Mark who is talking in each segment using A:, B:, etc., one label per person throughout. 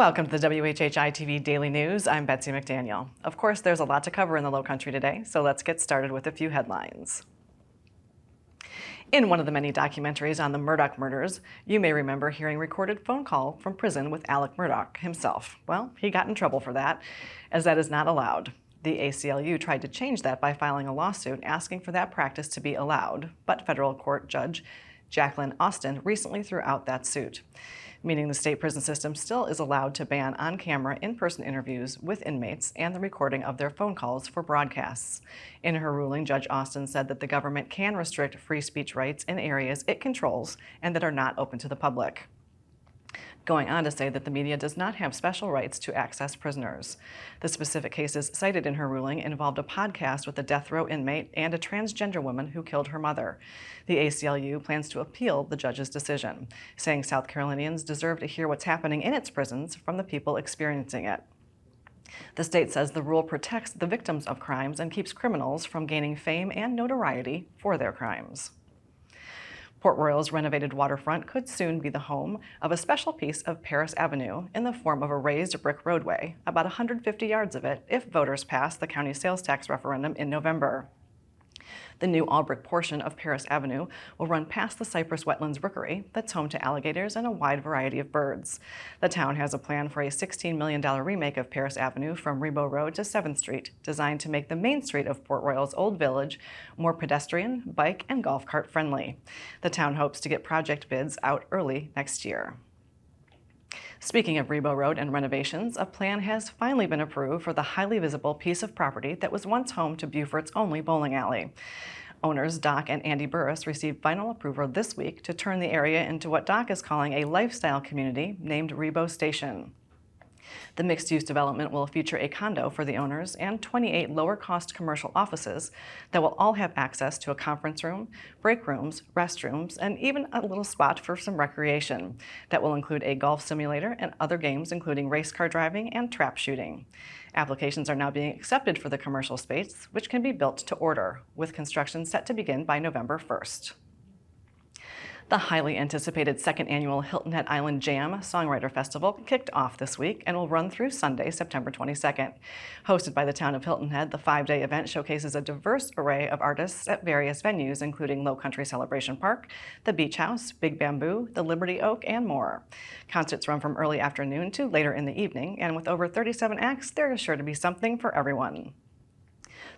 A: Welcome to the WHHI-TV Daily News. I'm Betsy McDaniel. Of course, there's a lot to cover in the Low Country today, so let's get started with a few headlines. In one of the many documentaries on the Murdaugh murders, you may remember hearing recorded phone call from prison with Alec Murdaugh himself. Well, he got in trouble for that, as that is not allowed. The ACLU tried to change that by filing a lawsuit asking for that practice to be allowed, but federal court judge Jacqueline Austin recently threw out that suit, meaning the state prison system still is allowed to ban on-camera in-person interviews with inmates and the recording of their phone calls for broadcasts. In her ruling, Judge Austin said that the government can restrict free speech rights in areas it controls and that are not open to the public, going on to say that the media does not have special rights to access prisoners. The specific cases cited in her ruling involved a podcast with a death row inmate and a transgender woman who killed her mother. The ACLU plans to appeal the judge's decision, saying South Carolinians deserve to hear what's happening in its prisons from the people experiencing it. The state says the rule protects the victims of crimes and keeps criminals from gaining fame and notoriety for their crimes. Port Royal's renovated waterfront could soon be the home of a special piece of Paris Avenue in the form of a raised brick roadway, about 150 yards of it if voters pass the county sales tax referendum in November. The new all-brick portion of Paris Avenue will run past the Cypress Wetlands Rookery that's home to alligators and a wide variety of birds. The town has a plan for a $16 million remake of Paris Avenue from Rebo Road to 7th Street, designed to make the main street of Port Royal's Old Village more pedestrian, bike, and golf cart friendly. The town hopes to get project bids out early next year. Speaking of Rebo Road and renovations, a plan has finally been approved for the highly visible piece of property that was once home to Beaufort's only bowling alley. Owners Doc and Andy Burris received final approval this week to turn the area into what Doc is calling a lifestyle community named Rebo Station. The mixed-use development will feature a condo for the owners and 28 lower-cost commercial offices that will all have access to a conference room, break rooms, restrooms, and even a little spot for some recreation. That will include a golf simulator and other games, including race car driving and trap shooting. Applications are now being accepted for the commercial space, which can be built to order, with construction set to begin by November 1st. The highly anticipated second annual Hilton Head Island Jam Songwriter Festival kicked off this week and will run through Sunday, September 22nd. Hosted by the town of Hilton Head, the 5-day event showcases a diverse array of artists at various venues, including Low Country Celebration Park, the Beach House, Big Bamboo, the Liberty Oak, and more. Concerts run from early afternoon to later in the evening, and with over 37 acts, there is sure to be something for everyone.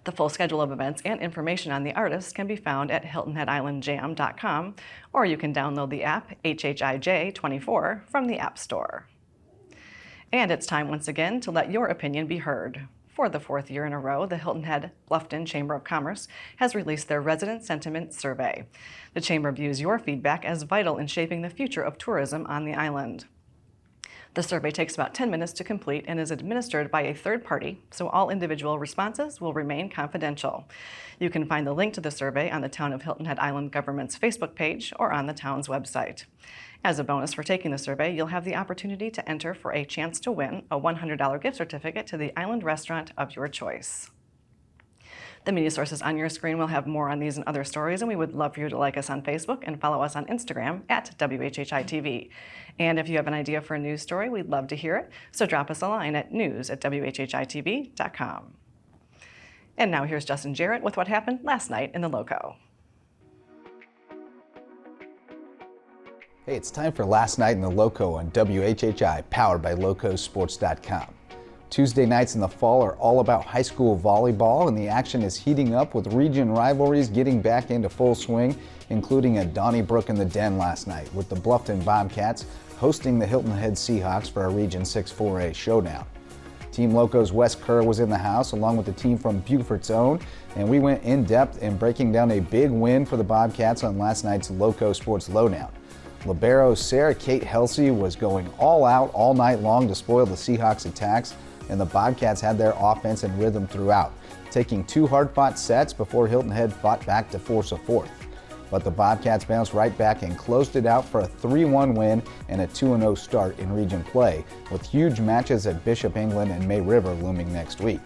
A: The full schedule of events and information on the artists can be found at hiltonheadislandjam.com, or you can download the app HHIJ24 from the App Store. And it's time once again to let your opinion be heard. For the 4th year in a row, the Hilton Head Bluffton Chamber of Commerce has released their Resident Sentiment Survey. The Chamber views your feedback as vital in shaping the future of tourism on the island. The survey takes about 10 minutes to complete and is administered by a third party, so all individual responses will remain confidential. You can find the link to the survey on the Town of Hilton Head Island government's Facebook page or on the town's website. As a bonus for taking the survey, you'll have the opportunity to enter for a chance to win a $100 gift certificate to the island restaurant of your choice. The media sources on your screen will have more on these and other stories, and we would love for you to like us on Facebook and follow us on Instagram at WHHI-TV. And if you have an idea for a news story, we'd love to hear it, so drop us a line at news@WHHITV.com. And now here's Justin Jarrett with what happened last night in the Lowco.
B: Hey, it's time for Last Night in the Lowco on WHHI, powered by LowcoSports.com. Tuesday nights in the fall are all about high school volleyball, and the action is heating up with region rivalries getting back into full swing, including at Donnybrook in the Den last night, with the Bluffton Bobcats hosting the Hilton Head Seahawks for a Region 6 4A showdown. Team Lowco's Wes Kerr was in the house, along with the team from Beaufort's own, and we went in depth in breaking down a big win for the Bobcats on last night's LowcoSports Lowdown. Libero Sarah Cate Helsey was going all out all night long to spoil the Seahawks' attacks, and the Bobcats had their offense and rhythm throughout, taking 2 hard-fought sets before Hilton Head fought back to force a 4th. But the Bobcats bounced right back and closed it out for a 3-1 win and a 2-0 start in region play, with huge matches at Bishop England and May River looming next week.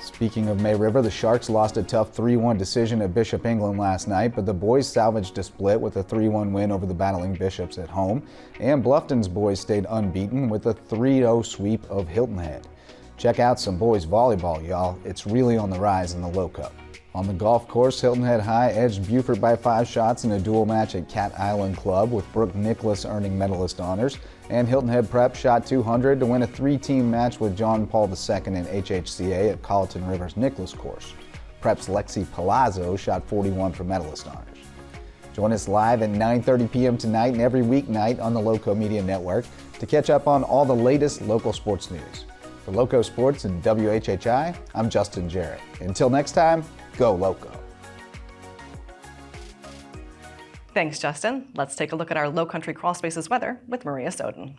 B: Speaking of May River, the Sharks lost a tough 3-1 decision at Bishop England last night, but the boys salvaged a split with a 3-1 win over the battling Bishops at home, and Bluffton's boys stayed unbeaten with a 3-0 sweep of Hilton Head. Check out some boys volleyball, y'all. It's really on the rise in the Lowco. On the golf course, Hilton Head High edged Beaufort by 5 shots in a dual match at Cat Island Club, with Brooke Nicholas earning medalist honors, and Hilton Head Prep shot 200 to win a 3-team match with John Paul II in HHCA at Colleton River's Nicholas course. Prep's Lexi Palazzo shot 41 for medalist honors. Join us live at 9:30 p.m. tonight and every weeknight on the Lowco Media Network to catch up on all the latest local sports news. For Lowco Sports and WHHI, I'm Justin Jarrett. Until next time, go Lowco.
A: Thanks, Justin. Let's take a look at our Low Country Crawl Spaces weather with Maria Soden.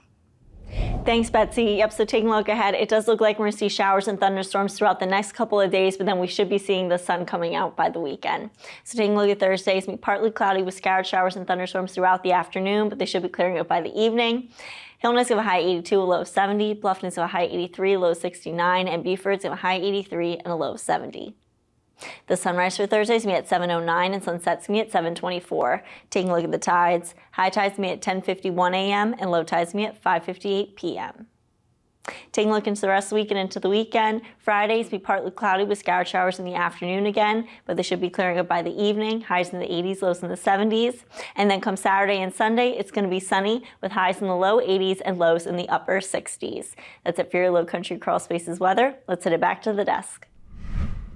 C: Thanks, Betsy. Yep, so taking a look ahead, it does look like we're going to see showers and thunderstorms throughout the next couple of days, but then we should be seeing the sun coming out by the weekend. So taking a look at Thursday, it's going to be partly cloudy with scattered showers and thunderstorms throughout the afternoon, but they should be clearing up by the evening. Hilton Head's going to have a high 82, a low of 70. Bluffton's going to have a high 83, a low of 69, and Beaufort's going to have a high 83 and a low of 70. The sunrise for Thursday is going to be at 7:09 and sunset's going to be at 7:24. Taking a look at the tides, high tide's going to be at 10:51 a.m. and low tide's going to be at 5:58 p.m. Taking a look into the rest of the week and into the weekend, Friday's going to be partly cloudy with scattered showers in the afternoon again, but they should be clearing up by the evening, highs in the 80s, lows in the 70s. And then come Saturday and Sunday, it's going to be sunny with highs in the low 80s and lows in the upper 60s. That's it for your Low Country Crawl Spaces weather. Let's head it back to the desk.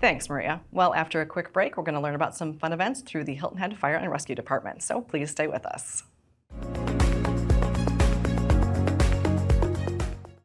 A: Thanks, Maria. Well, after a quick break, we're going to learn about some fun events through the Hilton Head Fire and Rescue Department, so please stay with us.